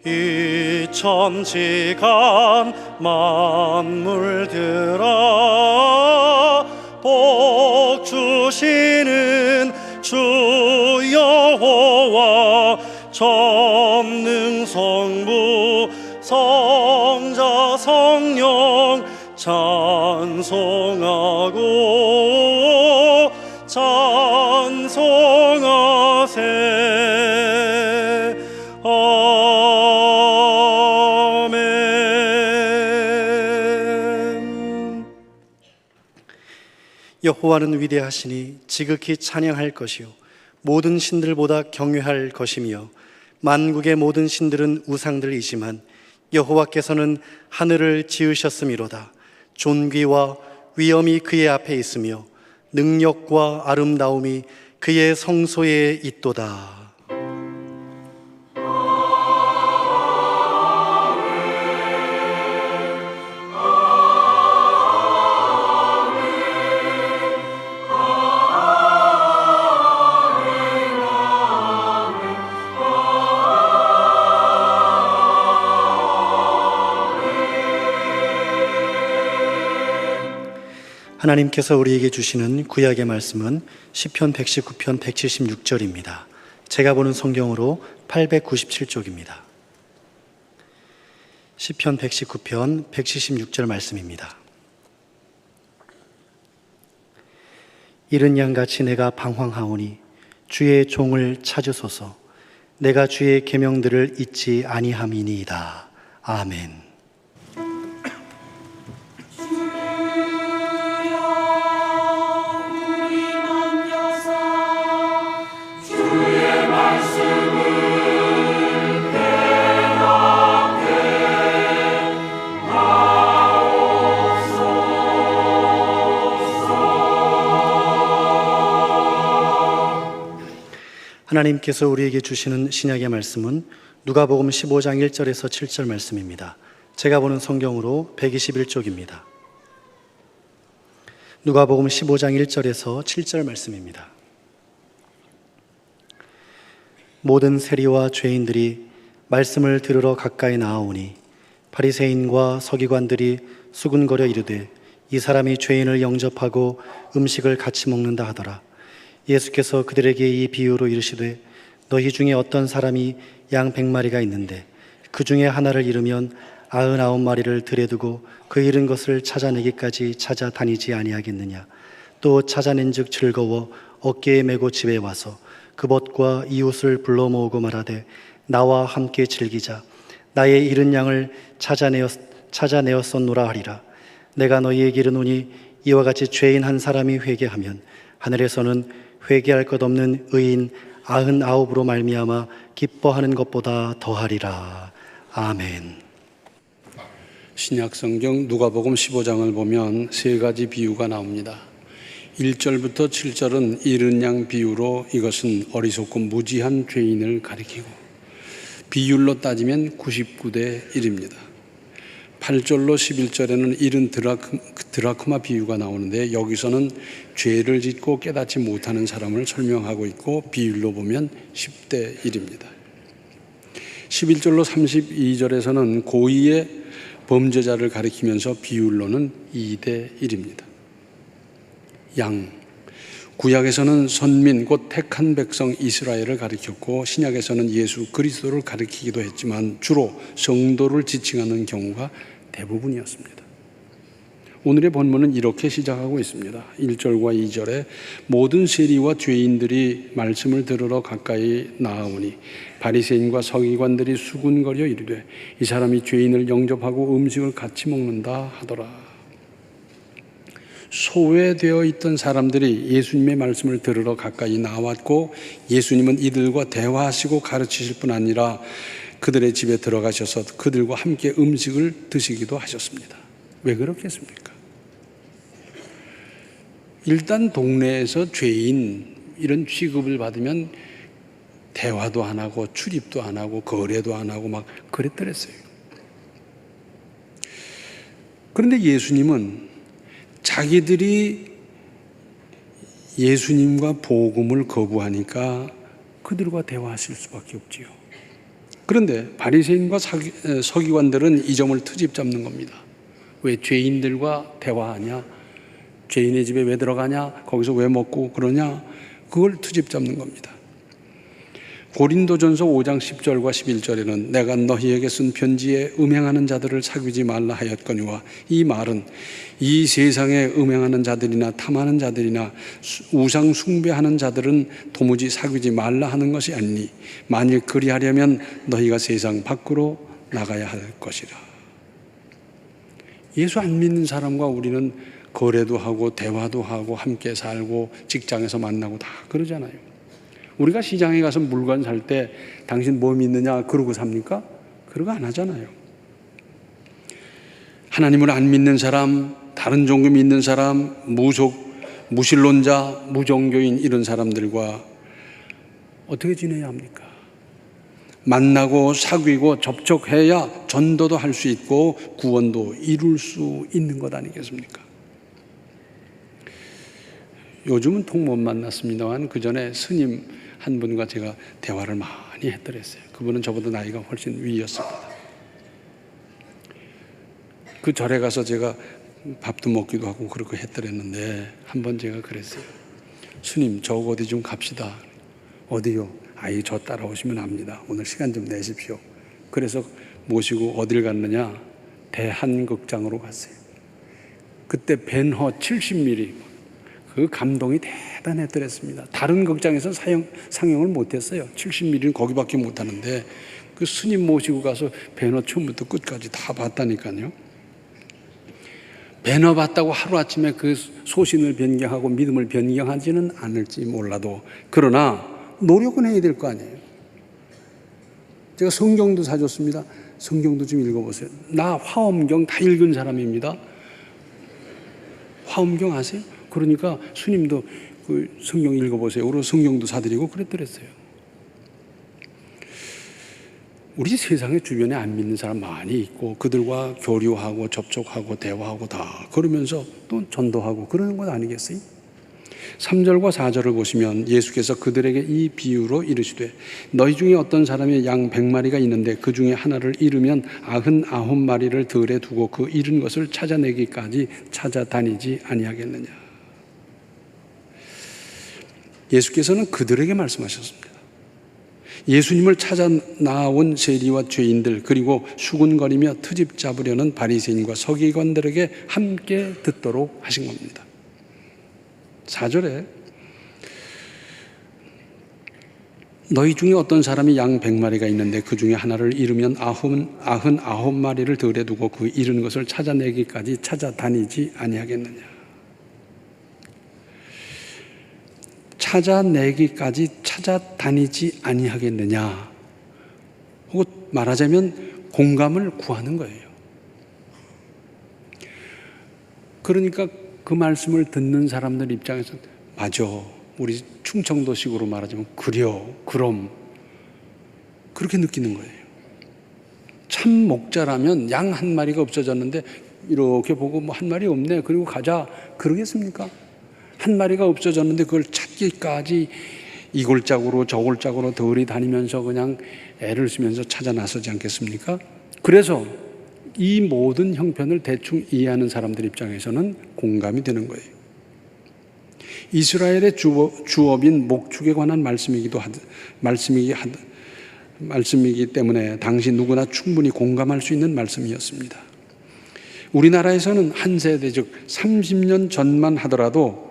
이 천지간 만물들아 복 주시는 주 여호와 전능 성부 성자 성령 찬송하고 찬송하세. 아멘. 여호와는 위대하시니 지극히 찬양할 것이요 모든 신들보다 경외할 것이며 만국의 모든 신들은 우상들이지만 여호와께서는 하늘을 지으셨음이로다. 존귀와 위엄이 그의 앞에 있으며 능력과 아름다움이 그의 성소에 있도다. 하나님께서 우리에게 주시는 구약의 말씀은 시편 119편 176절입니다. 제가 보는 성경으로 897쪽입니다. 시편 119편 176절 말씀입니다. 이른 양같이 내가 방황하오니 주의 종을 찾으소서. 내가 주의 계명들을 잊지 아니함이니이다. 아멘. 하나님께서 우리에게 주시는 신약의 말씀은 누가복음 15장 1절에서 7절 말씀입니다. 제가 보는 성경으로 121쪽입니다. 누가복음 15장 1절에서 7절 말씀입니다. 모든 세리와 죄인들이 말씀을 들으러 가까이 나아오니 바리새인과 서기관들이 수군거려 이르되 이 사람이 죄인을 영접하고 음식을 같이 먹는다 하더라. 예수께서 그들에게 이 비유로 이르시되 너희 중에 어떤 사람이 양 100마리가 있는데 그 중에 하나를 잃으면 99마리를 들에 두고 그 잃은 것을 찾아내기까지 찾아다니지 아니하겠느냐. 또 찾아낸즉 즐거워 어깨에 메고 집에 와서 그 벗과 이웃을 불러 모으고 말하되 나와 함께 즐기자. 나의 잃은 양을 찾아내었었노라 하리라. 내가 너희에게 이르노니 이와 같이 죄인 한 사람이 회개하면 하늘에서는 회개할 것 없는 의인 99으로 말미암아 기뻐하는 것보다 더하리라. 아멘. 신약성경 누가복음 15장을 보면 세 가지 비유가 나옵니다. 1절부터 7절은 잃은 양 비유로 이것은 어리석고 무지한 죄인을 가리키고 비율로 따지면 99대 1입니다. 8절로 11절에는 잃은 드라크마 비유가 나오는데 여기서는 죄를 짓고 깨닫지 못하는 사람을 설명하고 있고 비율로 보면 10대 1입니다. 11절로 32절에서는 고의의 범죄자를 가리키면서 비율로는 2대 1입니다. 양, 구약에서는 선민 곧 택한 백성 이스라엘을 가리켰고 신약에서는 예수 그리스도를 가리키기도 했지만 주로 성도를 지칭하는 경우가 대부분이었습니다. 오늘의 본문은 이렇게 시작하고 있습니다. 1절과 2절에 모든 세리와 죄인들이 말씀을 들으러 가까이 나아오니 바리새인과 서기관들이 수군거려 이르되 이 사람이 죄인을 영접하고 음식을 같이 먹는다 하더라. 소외되어 있던 사람들이 예수님의 말씀을 들으러 가까이 나왔고 예수님은 이들과 대화하시고 가르치실 뿐 아니라 그들의 집에 들어가셔서 그들과 함께 음식을 드시기도 하셨습니다. 왜 그렇겠습니까? 일단 동네에서 죄인 이런 취급을 받으면 대화도 안 하고 출입도 안 하고 거래도 안 하고 막 그랬더랬어요. 그런데 예수님은 자기들이 예수님과 복음을 거부하니까 그들과 대화하실 수밖에 없지요. 그런데 바리새인과 서기관들은 이 점을 트집 잡는 겁니다. 왜 죄인들과 대화하냐? 죄인의 집에 왜 들어가냐? 거기서 왜 먹고 그러냐? 그걸 트집 잡는 겁니다. 고린도전서 5장 10절과 11절에는 내가 너희에게 쓴 편지에 음행하는 자들을 사귀지 말라 하였거니와, 이 말은 이 세상에 음행하는 자들이나 탐하는 자들이나 우상 숭배하는 자들은 도무지 사귀지 말라 하는 것이 아니니 만일 그리하려면 너희가 세상 밖으로 나가야 할 것이라. 예수 안 믿는 사람과 우리는 거래도 하고 대화도 하고 함께 살고 직장에서 만나고 다 그러잖아요. 우리가 시장에 가서 물건 살 때 당신 뭐 믿느냐 그러고 삽니까? 그러고 안 하잖아요. 하나님을 안 믿는 사람, 다른 종교 믿는 사람, 무신론자, 무종교인 이런 사람들과 어떻게 지내야 합니까? 만나고 사귀고 접촉해야 전도도 할 수 있고 구원도 이룰 수 있는 것 아니겠습니까? 요즘은 통 못 만났습니다만 그 전에 스님 한 분과 제가 대화를 많이 했더랬어요. 그분은 저보다 나이가 훨씬 위였습니다. 그 절에 가서 제가 밥도 먹기도 하고 그렇게 했더랬는데 한 번 제가 그랬어요. 스님, 저 어디 좀 갑시다. 어디요? 아이, 저 따라오시면 압니다. 오늘 시간 좀 내십시오. 그래서 모시고 어딜 갔느냐? 대한극장으로 갔어요. 그때 벤허 70mm 그 감동이 대단했더랬습니다. 다른 극장에서 상영을 못했어요. 70mm는 거기밖에 못하는데 그 스님 모시고 가서 벤허 처음부터 끝까지 다 봤다니까요. 벤허 봤다고 하루아침에 그 소신을 변경하고 믿음을 변경하지는 않을지 몰라도 그러나 노력은 해야 될 거 아니에요. 제가 성경도 사줬습니다. 성경도 좀 읽어보세요. 나 화엄경 다 읽은 사람입니다. 화엄경 아세요? 그러니까 스님도 그 성경 읽어보세요. 그리고 성경도 사드리고 그랬더랬어요. 우리 세상에 주변에 안 믿는 사람 많이 있고 그들과 교류하고 접촉하고 대화하고 다 그러면서 또 전도하고 그러는 것 아니겠어요? 3절과 4절을 보시면 예수께서 그들에게 이 비유로 이르시되 너희 중에 어떤 사람이 양 100마리가 있는데 그 중에 하나를 잃으면 99마리를 들에 두고 그 잃은 것을 찾아내기까지 찾아다니지 아니하겠느냐. 예수께서는 그들에게 말씀하셨습니다. 예수님을 찾아 나온 세리와 죄인들 그리고 수군거리며 트집 잡으려는 바리새인과 서기관들에게 함께 듣도록 하신 겁니다. 4절에 너희 중에 어떤 사람이 양 100마리가 있는데 그 중에 하나를 잃으면 99마리를 들에 두고 그 잃은 것을 찾아내기까지 찾아다니지 아니하겠느냐. 찾아내기까지 찾아다니지 아니하겠느냐. 혹은 말하자면 공감을 구하는 거예요. 그러니까 그 말씀을 듣는 사람들 입장에서 맞아. 우리 충청도식으로 말하자면 그려, 그럼 그렇게 느끼는 거예요. 참 목자라면 양 한 마리가 없어졌는데 이렇게 보고 뭐 한 마리 없네 그리고 가자 그러겠습니까? 한 마리가 없어졌는데 그걸 찾기까지 이 골짜기로 저 골짜기로 덜이 다니면서 그냥 애를 쓰면서 찾아 나서지 않겠습니까? 그래서 이 모든 형편을 대충 이해하는 사람들 입장에서는 공감이 되는 거예요. 이스라엘의 주업인 목축에 관한 말씀이기 때문에 당시 누구나 충분히 공감할 수 있는 말씀이었습니다. 우리나라에서는 한 세대 즉 30년 전만 하더라도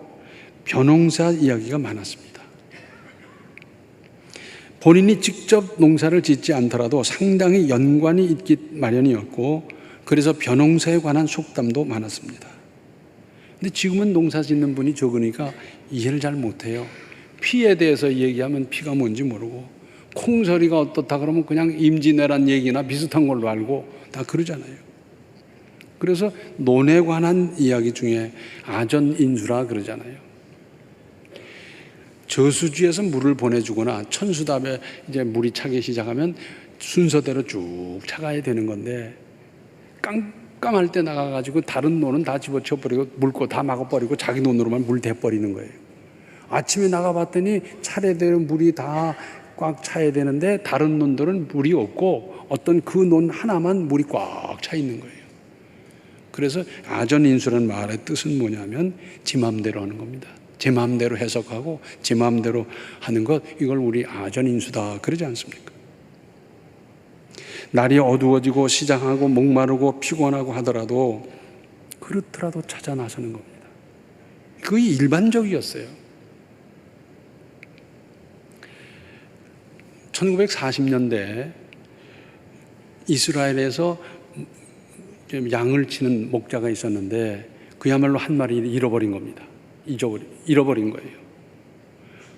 벼농사 이야기가 많았습니다. 본인이 직접 농사를 짓지 않더라도 상당히 연관이 있기 마련이었고 그래서 벼농사에 관한 속담도 많았습니다. 근데 지금은 농사 짓는 분이 적으니까 이해를 잘 못해요. 피에 대해서 얘기하면 피가 뭔지 모르고 콩서리가 어떻다 그러면 그냥 임진왜란 얘기나 비슷한 걸로 알고 다 그러잖아요. 그래서 논에 관한 이야기 중에 아전인수라 그러잖아요. 저수지에서 물을 보내주거나 천수답에 이제 물이 차기 시작하면 순서대로 쭉 차가야 되는 건데 깜깜할 때 나가가지고 다른 논은 다 집어쳐버리고 물고 다 막아버리고 자기 논으로만 물 대버리는 거예요. 아침에 나가봤더니 차례대로 물이 다 꽉 차야 되는데 다른 논들은 물이 없고 어떤 그 논 하나만 물이 꽉 차 있는 거예요. 그래서 아전인수라는 말의 뜻은 뭐냐면 지 마음대로 하는 겁니다. 제 마음대로 해석하고 제 마음대로 하는 것, 이걸 우리 아전인수다 그러지 않습니까? 날이 어두워지고 시장하고 목마르고 피곤하고 하더라도 그렇더라도 찾아 나서는 겁니다. 그게 일반적이었어요. 1940년대 이스라엘에서 양을 치는 목자가 있었는데 그야말로 한 마리를 잃어버린 겁니다. 잃어버린 거예요.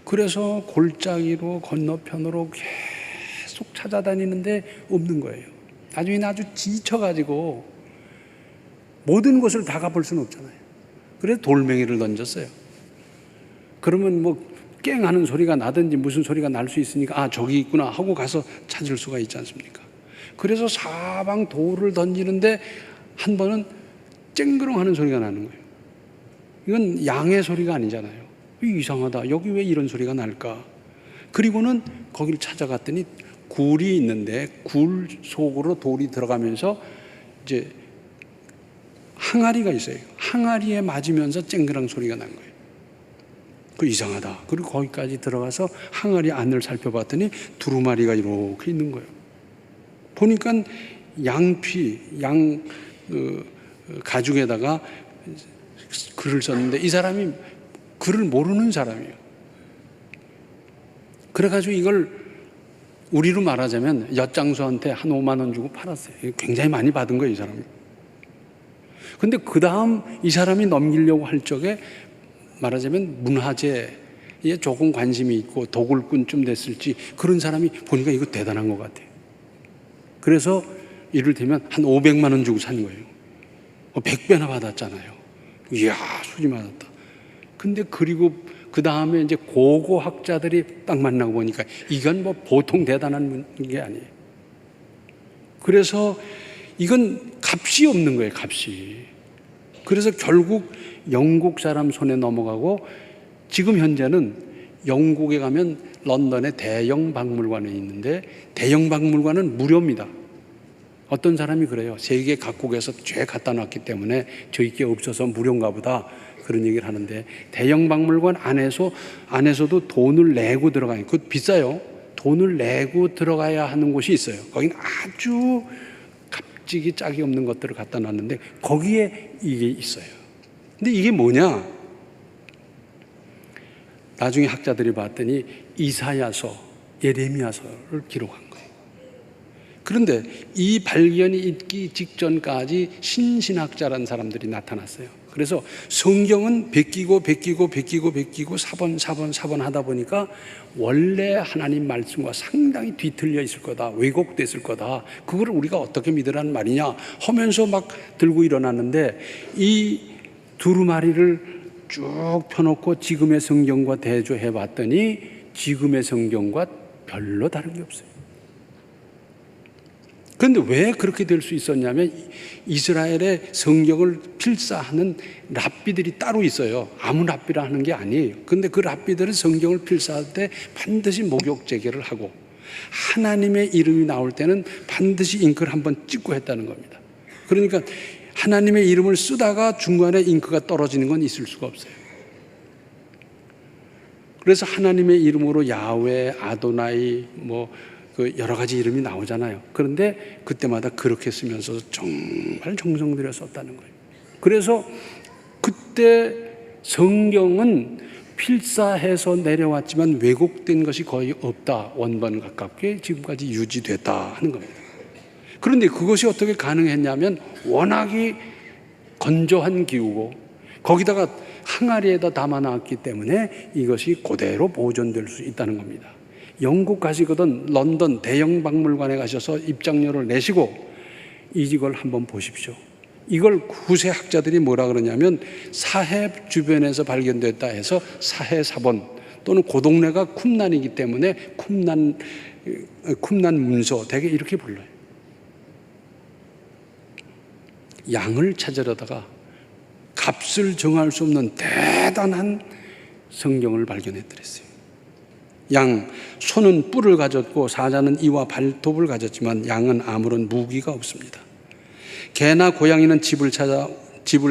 그래서 골짜기로 건너편으로 계속 찾아다니는데 없는 거예요. 나중에 아주 지쳐가지고 모든 곳을 다 가볼 수는 없잖아요. 그래서 돌멩이를 던졌어요. 그러면 뭐 깽 하는 소리가 나든지 무슨 소리가 날 수 있으니까 아 저기 있구나 하고 가서 찾을 수가 있지 않습니까? 그래서 사방 돌을 던지는데 한 번은 쨍그렁 하는 소리가 나는 거예요. 이건 양의 소리가 아니잖아요. 이상하다. 여기 왜 이런 소리가 날까? 그리고는 거기를 찾아갔더니 굴이 있는데 굴 속으로 돌이 들어가면서 이제 항아리가 있어요. 항아리에 맞으면서 쨍그랑 소리가 난 거예요. 그 이상하다. 그리고 거기까지 들어가서 항아리 안을 살펴봤더니 두루마리가 이렇게 있는 거예요. 보니까 양피, 가죽에다가 글을 썼는데 이 사람이 글을 모르는 사람이에요. 그래가지고 이걸 우리로 말하자면 엿장수한테 한 5만 원 주고 팔았어요. 굉장히 많이 받은 거예요, 이 사람이. 근데 그 다음 이 사람이 넘기려고 할 적에 말하자면 문화재에 조금 관심이 있고 도굴꾼쯤 됐을지 그런 사람이 보니까 이거 대단한 것 같아요. 그래서 이를테면 한 500만 원 주고 산 거예요. 100배나 받았잖아요. 이야, 수지 맞았다. 근데 그리고 그 다음에 이제 고고학자들이 딱 만나고 보니까 이건 뭐 보통 대단한 게 아니에요. 그래서 이건 값이 없는 거예요, 값이. 그래서 결국 영국 사람 손에 넘어가고 지금 현재는 영국에 가면 런던에 대영 박물관이 있는데 대영 박물관은 무료입니다. 어떤 사람이 그래요. 세계 각국에서 죄 갖다 놨기 때문에 저희께 없어서 무료인가 보다 그런 얘기를 하는데 대영 박물관 안에서도 돈을 내고 들어가요. 그거 비싸요. 돈을 내고 들어가야 하는 곳이 있어요. 거기는 아주 값지기 짝이 없는 것들을 갖다 놨는데 거기에 이게 있어요. 근데 이게 뭐냐? 나중에 학자들이 봤더니 이사야서, 예레미야서를 기록한 거예요. 그런데 이 발견이 있기 직전까지 신신학자라는 사람들이 나타났어요. 그래서 성경은 베끼고 사번 하다 보니까 원래 하나님 말씀과 상당히 뒤틀려 있을 거다. 왜곡됐을 거다. 그걸 우리가 어떻게 믿으라는 말이냐 하면서 막 들고 일어났는데 이 두루마리를 쭉 펴놓고 지금의 성경과 대조해 봤더니 지금의 성경과 별로 다른 게 없어요. 그런데 왜 그렇게 될 수 있었냐면 이스라엘의 성경을 필사하는 랍비들이 따로 있어요. 아무 랍비라 하는 게 아니에요. 그런데 그 랍비들은 성경을 필사할 때 반드시 목욕 재개를 하고 하나님의 이름이 나올 때는 반드시 잉크를 한번 찍고 했다는 겁니다. 그러니까 하나님의 이름을 쓰다가 중간에 잉크가 떨어지는 건 있을 수가 없어요. 그래서 하나님의 이름으로 야훼, 아도나이, 그 여러 가지 이름이 나오잖아요. 그런데 그때마다 그렇게 쓰면서 정말 정성 들여 썼다는 거예요. 그래서 그때 성경은 필사해서 내려왔지만 왜곡된 것이 거의 없다. 원본 가깝게 지금까지 유지됐다 하는 겁니다. 그런데 그것이 어떻게 가능했냐면 워낙이 건조한 기후고 거기다가 항아리에다 담아놨기 때문에 이것이 그대로 보존될 수 있다는 겁니다. 영국 가시거든 런던 대영 박물관에 가셔서 입장료를 내시고 이걸 한번 보십시오. 이걸 후세 학자들이 뭐라 그러냐면 사해 주변에서 발견됐다 해서 사해 사본 또는 그 동네가 쿰난이기 때문에 쿰난 문서 되게 이렇게 불러요. 양을 찾으려다가 값을 정할 수 없는 대단한 성경을 발견했더랬어요. 양, 소는 뿔을 가졌고 사자는 이와 발톱을 가졌지만 양은 아무런 무기가 없습니다. 개나 고양이는 집을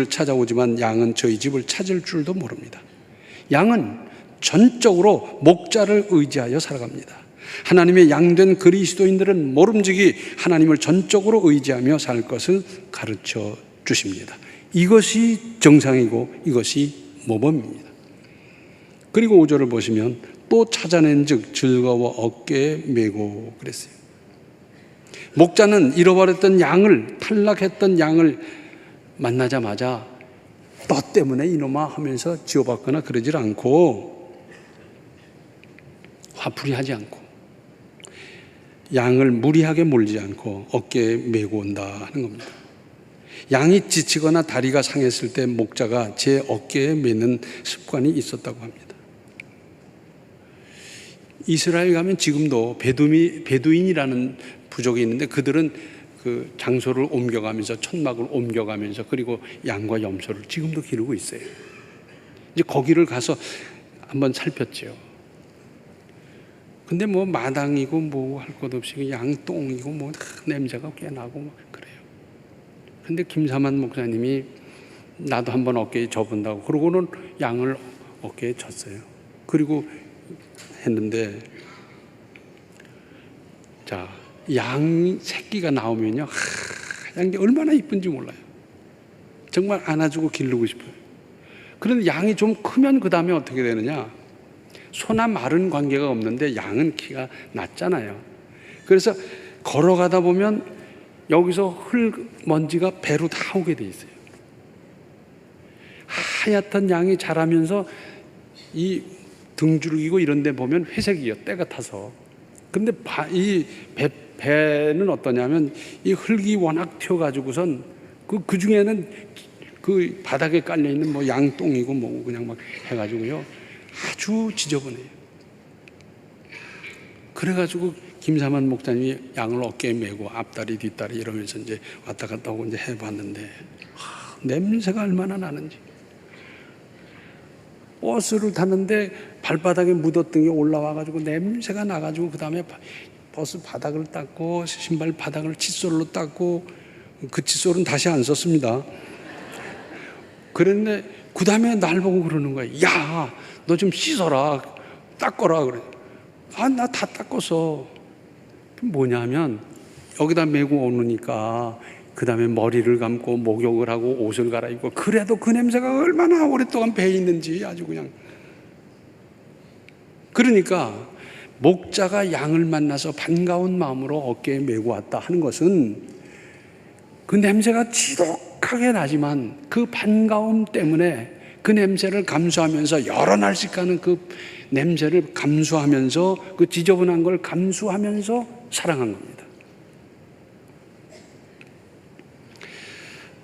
찾아오지만 양은 저희 집을 찾을 줄도 모릅니다. 양은 전적으로 목자를 의지하여 살아갑니다. 하나님의 양된 그리스도인들은 모름지기 하나님을 전적으로 의지하며 살 것을 가르쳐 주십니다. 이것이 정상이고 이것이 모범입니다. 그리고 5절을 보시면 또 찾아낸 즉 즐거워 어깨에 메고 그랬어요. 목자는 잃어버렸던 양을, 탈락했던 양을 만나자마자 너 때문에 이놈아 하면서 지어받거나 그러질 않고, 화풀이하지 않고, 양을 무리하게 몰지 않고 어깨에 메고 온다 하는 겁니다. 양이 지치거나 다리가 상했을 때 목자가 제 어깨에 메는 습관이 있었다고 합니다. 이스라엘 가면 지금도 베두인이라는 부족이 있는데 그들은 그 장소를 옮겨가면서 천막을 옮겨가면서 그리고 양과 염소를 지금도 기르고 있어요. 이제 거기를 가서 한번 살폈죠. 근데 뭐 마당이고 뭐 할 것 없이 양똥이고 뭐 냄새가 꽤 나고 막 그래요. 근데 김사만 목사님이 나도 한번 어깨에 져본다고 그러고는 양을 어깨에 졌어요. 그리고 했는데, 자, 양 새끼가 나오면요, 하얀 게 얼마나 이쁜지 몰라요. 정말 안아주고 기르고 싶어요. 그런데 양이 좀 크면 그 다음에 어떻게 되느냐? 소나 말은 관계가 없는데 양은 키가 낮잖아요. 그래서 걸어가다 보면 여기서 흙먼지가 배로 다 오게 돼 있어요. 하얗던 양이 자라면서 이 등줄기고 이런 데 보면 회색이요, 때가 타서. 근데 이 배는 어떠냐면 이 흙이 워낙 튀어가지고선 그 중에는 그 바닥에 깔려있는 뭐 양똥이고 뭐 그냥 막 해가지고요, 아주 지저분해요. 그래가지고 김사만 목사님이 양을 어깨에 메고 앞다리 뒷다리 이러면서 이제 왔다 갔다 하고 이제 해봤는데, 냄새가 얼마나 나는지. 버스를 탔는데 발바닥에 묻었던 게 올라와가지고 냄새가 나가지고 그 다음에 버스 바닥을 닦고 신발 바닥을 칫솔로 닦고, 그 칫솔은 다시 안 썼습니다. 그랬는데 그 다음에 날 보고 그러는 거예요. 야, 너 좀 씻어라, 닦아라. 그래. 나 다 닦았어. 뭐냐면 여기다 메고 오니까 그 다음에 머리를 감고 목욕을 하고 옷을 갈아입고, 그래도 그 냄새가 얼마나 오랫동안 배에 있는지 아주 그냥. 그러니까 목자가 양을 만나서 반가운 마음으로 어깨에 메고 왔다 하는 것은 그 냄새가 지독하게 나지만 그 반가움 때문에 그 냄새를 감수하면서 여러 날씩 가는 그 냄새를 감수하면서, 그 지저분한 걸 감수하면서 사랑한 겁니다.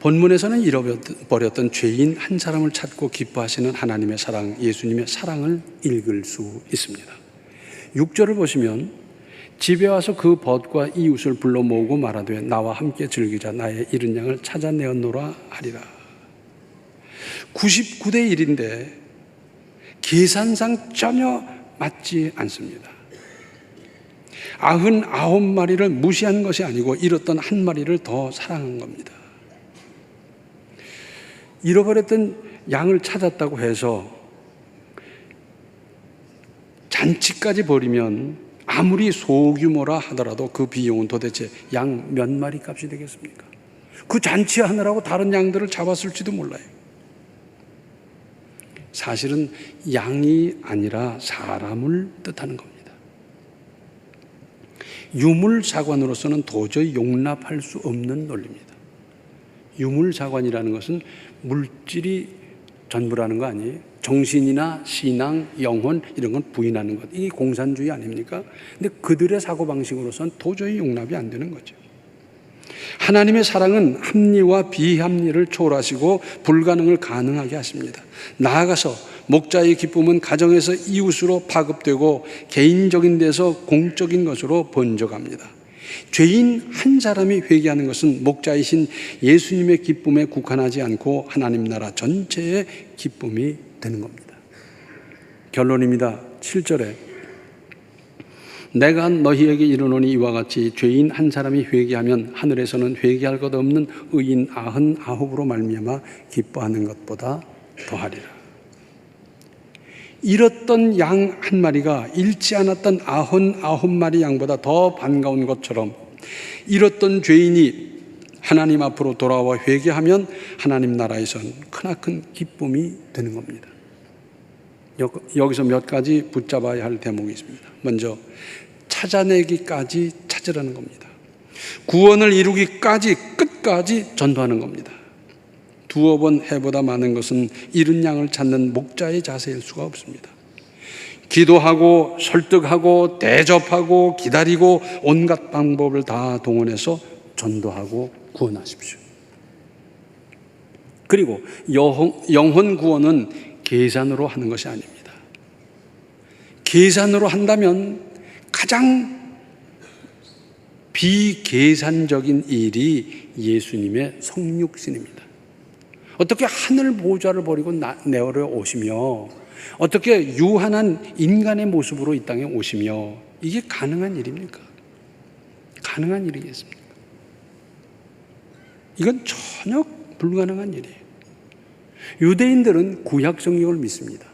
본문에서는 잃어버렸던 죄인 한 사람을 찾고 기뻐하시는 하나님의 사랑, 예수님의 사랑을 읽을 수 있습니다. 6절을 보시면 집에 와서 그 벗과 이웃을 불러 모으고 말하되 나와 함께 즐기자, 나의 잃은 양을 찾아내었노라 하리라. 99대 1인데 계산상 전혀 맞지 않습니다. 99마리를 무시한 것이 아니고 잃었던 한 마리를 더 사랑한 겁니다. 잃어버렸던 양을 찾았다고 해서 잔치까지 벌이면 아무리 소규모라 하더라도 그 비용은 도대체 양 몇 마리 값이 되겠습니까? 그 잔치하느라고 다른 양들을 잡았을지도 몰라요. 사실은 양이 아니라 사람을 뜻하는 겁니다. 유물자관으로서는 도저히 용납할 수 없는 논리입니다. 유물자관이라는 것은 물질이 전부라는 거 아니에요? 정신이나 신앙, 영혼 이런 건 부인하는 것. 이게 공산주의 아닙니까? 근데 그들의 사고방식으로서는 도저히 용납이 안 되는 거죠. 하나님의 사랑은 합리와 비합리를 초월하시고 불가능을 가능하게 하십니다. 나아가서 목자의 기쁨은 가정에서 이웃으로 파급되고 개인적인 데서 공적인 것으로 번져갑니다. 죄인 한 사람이 회개하는 것은 목자이신 예수님의 기쁨에 국한하지 않고 하나님 나라 전체의 기쁨이 되는 겁니다. 결론입니다. 7절에 내가 너희에게 이르노니 이와 같이 죄인 한 사람이 회개하면 하늘에서는 회개할 것 없는 의인 99으로 말미암아 기뻐하는 것보다 더하리라. 잃었던 양 한 마리가 잃지 않았던 99마리 양보다 더 반가운 것처럼 잃었던 죄인이 하나님 앞으로 돌아와 회개하면 하나님 나라에선 크나큰 기쁨이 되는 겁니다. 여기서 몇 가지 붙잡아야 할 대목이 있습니다. 먼저 찾아내기까지 찾으라는 겁니다. 구원을 이루기까지 끝까지 전도하는 겁니다. 두어 번 해보다 많은 것은 잃은 양을 찾는 목자의 자세일 수가 없습니다. 기도하고 설득하고 대접하고 기다리고 온갖 방법을 다 동원해서 전도하고 구원하십시오. 그리고 영혼 구원은 계산으로 하는 것이 아닙니다. 계산으로 한다면 가장 비계산적인 일이 예수님의 성육신입니다. 어떻게 하늘 보좌를 버리고 내려 오시며 어떻게 유한한 인간의 모습으로 이 땅에 오시며 이게 가능한 일입니까? 가능한 일이겠습니까? 이건 전혀 불가능한 일이에요. 유대인들은 구약 성경을 믿습니다.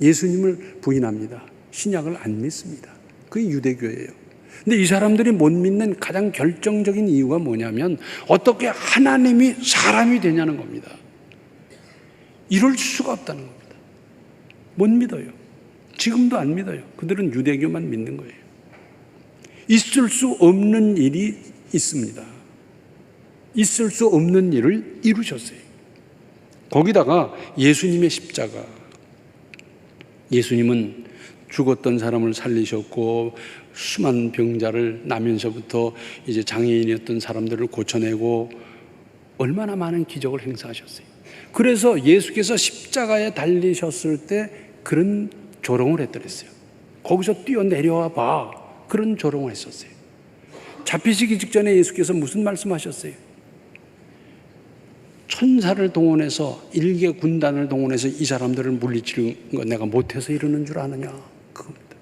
예수님을 부인합니다. 신약을 안 믿습니다. 그게 유대교예요. 근데 이 사람들이 못 믿는 가장 결정적인 이유가 뭐냐면 어떻게 하나님이 사람이 되냐는 겁니다. 이럴 수가 없다는 겁니다. 못 믿어요. 지금도 안 믿어요. 그들은 유대교만 믿는 거예요. 있을 수 없는 일이 있습니다. 있을 수 없는 일을 이루셨어요. 거기다가 예수님의 십자가. 예수님은 죽었던 사람을 살리셨고 수많은 병자를 나면서부터 이제 장애인이었던 사람들을 고쳐내고 얼마나 많은 기적을 행사하셨어요. 그래서 예수께서 십자가에 달리셨을 때 그런 조롱을 했더랬어요. 거기서 뛰어내려와 봐. 그런 조롱을 했었어요. 잡히시기 직전에 예수께서 무슨 말씀하셨어요? 천사를 동원해서 일개 군단을 동원해서 이 사람들을 물리치는 거 내가 못해서 이러는 줄 아느냐? 그겁니다.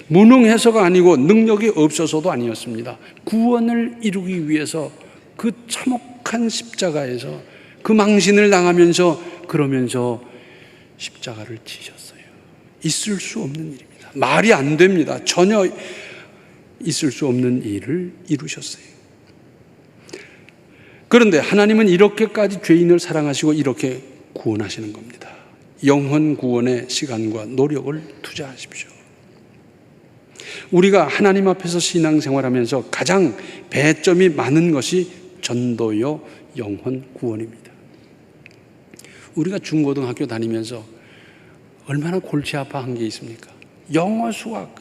무능해서가 아니고 능력이 없어서도 아니었습니다. 구원을 이루기 위해서 그 참혹한 십자가에서 그 망신을 당하면서 그러면서 십자가를 지셨어요. 있을 수 없는 일입니다. 말이 안 됩니다. 전혀 있을 수 없는 일을 이루셨어요. 그런데 하나님은 이렇게까지 죄인을 사랑하시고 이렇게 구원하시는 겁니다. 영혼 구원의 시간과 노력을 투자하십시오. 우리가 하나님 앞에서 신앙생활하면서 가장 배점이 많은 것이 전도요 영혼 구원입니다. 우리가 중고등학교 다니면서 얼마나 골치 아파한 게 있습니까? 영어, 수학,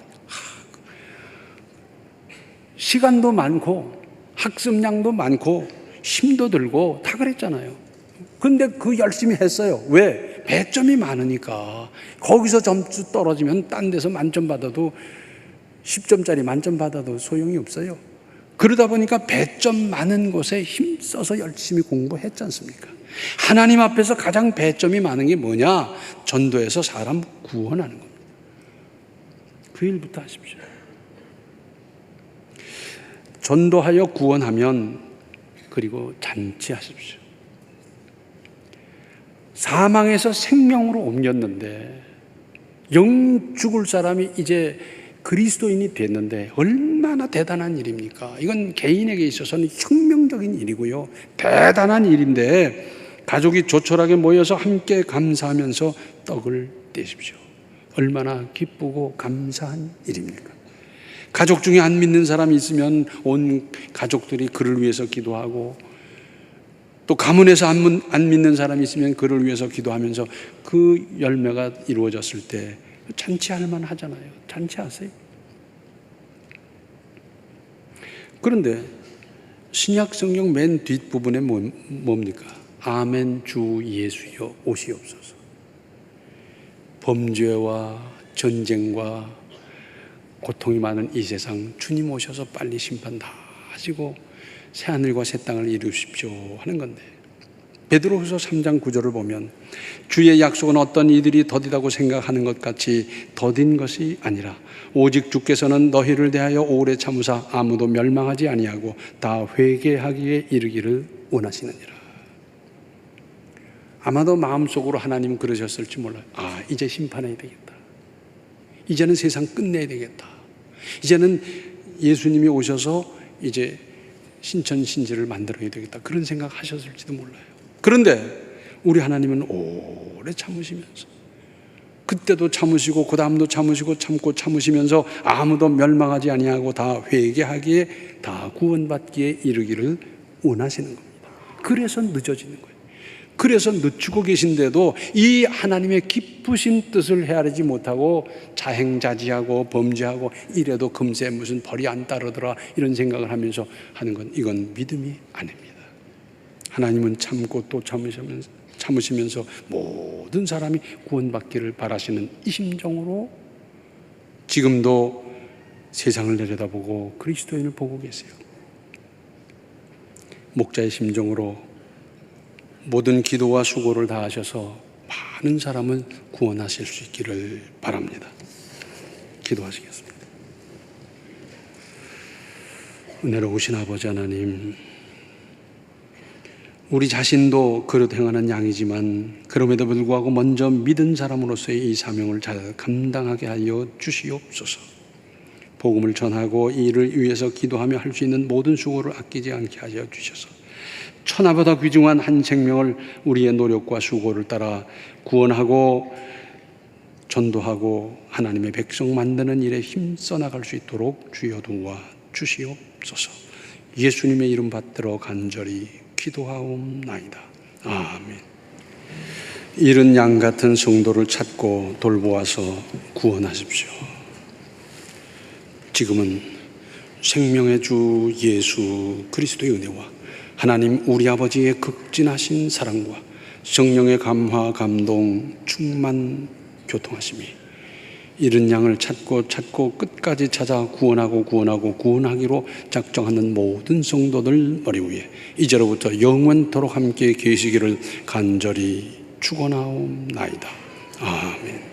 시간도 많고 학습량도 많고 힘도 들고 다 그랬잖아요. 근데 그 열심히 했어요. 왜? 배점이 많으니까. 거기서 점수 떨어지면 딴 데서 만점 받아도 10점짜리 만점 받아도 소용이 없어요. 그러다 보니까 배점 많은 곳에 힘써서 열심히 공부했지 않습니까? 하나님 앞에서 가장 배점이 많은 게 뭐냐? 전도해서 사람 구원하는 겁니다. 그 일부터 하십시오. 전도하여 구원하면 그리고 잔치하십시오. 사망에서 생명으로 옮겼는데 영 죽을 사람이 이제 그리스도인이 됐는데 얼마나 대단한 일입니까? 이건 개인에게 있어서는 혁명적인 일이고요. 대단한 일인데 가족이 조촐하게 모여서 함께 감사하면서 떡을 떼십시오. 얼마나 기쁘고 감사한 일입니까? 가족 중에 안 믿는 사람이 있으면 온 가족들이 그를 위해서 기도하고 또 가문에서 안 믿는 사람이 있으면 그를 위해서 기도하면서 그 열매가 이루어졌을 때 잔치할 만 하잖아요. 잔치하세요. 그런데 신약 성경 맨 뒷부분에 뭡니까? 아멘 주 예수여 오시옵소서. 범죄와 전쟁과 고통이 많은 이 세상 주님 오셔서 빨리 심판 다 하시고 새하늘과 새 땅을 이루십시오 하는 건데 베드로후서 3장 9절을 보면 주의 약속은 어떤 이들이 더디다고 생각하는 것 같이 더딘 것이 아니라 오직 주께서는 너희를 대하여 오래 참으사 아무도 멸망하지 아니하고 다 회개하기에 이르기를 원하시느니라. 아마도 마음속으로 하나님은 그러셨을지 몰라요. 이제 심판해야 되겠다. 이제는 세상 끝내야 되겠다. 이제는 예수님이 오셔서 이제 신천신지를 만들어야 되겠다. 그런 생각 하셨을지도 몰라요. 그런데 우리 하나님은 오래 참으시면서, 그때도 참으시고 그 다음도 참으시고 참으시면서 아무도 멸망하지 아니하고 다 회개하기에, 다 구원받기에 이르기를 원하시는 겁니다. 그래서 늦어지는 거예요. 그래서 늦추고 계신데도 이 하나님의 깊으신 뜻을 헤아리지 못하고 자행자지하고 범죄하고 이래도 금세 무슨 벌이 안 따르더라 이런 생각을 하면서 하는 건, 이건 믿음이 아닙니다. 하나님은 참고 또 참으시면서 모든 사람이 구원받기를 바라시는 이 심정으로 지금도 세상을 내려다보고 그리스도인을 보고 계세요. 목자의 심정으로 모든 기도와 수고를 다하셔서 많은 사람을 구원하실 수 있기를 바랍니다. 기도하시겠습니다. 은혜로우신 아버지 하나님, 우리 자신도 그릇 행하는 양이지만 그럼에도 불구하고 먼저 믿은 사람으로서의 이 사명을 잘 감당하게 하여 주시옵소서. 복음을 전하고 이 일을 위해서 기도하며 할 수 있는 모든 수고를 아끼지 않게 하여 주셔서 천하보다 귀중한 한 생명을 우리의 노력과 수고를 따라 구원하고 전도하고 하나님의 백성 만드는 일에 힘써 나갈 수 있도록 주여 도와 주시옵소서. 예수님의 이름 받들어 간절히 기도하옵나이다. 아멘. 잃은 양 같은 성도를 찾고 돌보아서 구원하십시오. 지금은 생명의 주 예수 그리스도의 은혜와 하나님 우리 아버지의 극진하신 사랑과 성령의 감화 감동 충만 교통하심이 잃은 양을 찾고 끝까지 찾아 구원하기로 작정하는 모든 성도들 머리 위에 이제로부터 영원토록 함께 계시기를 간절히 축원하옵나이다. 아멘.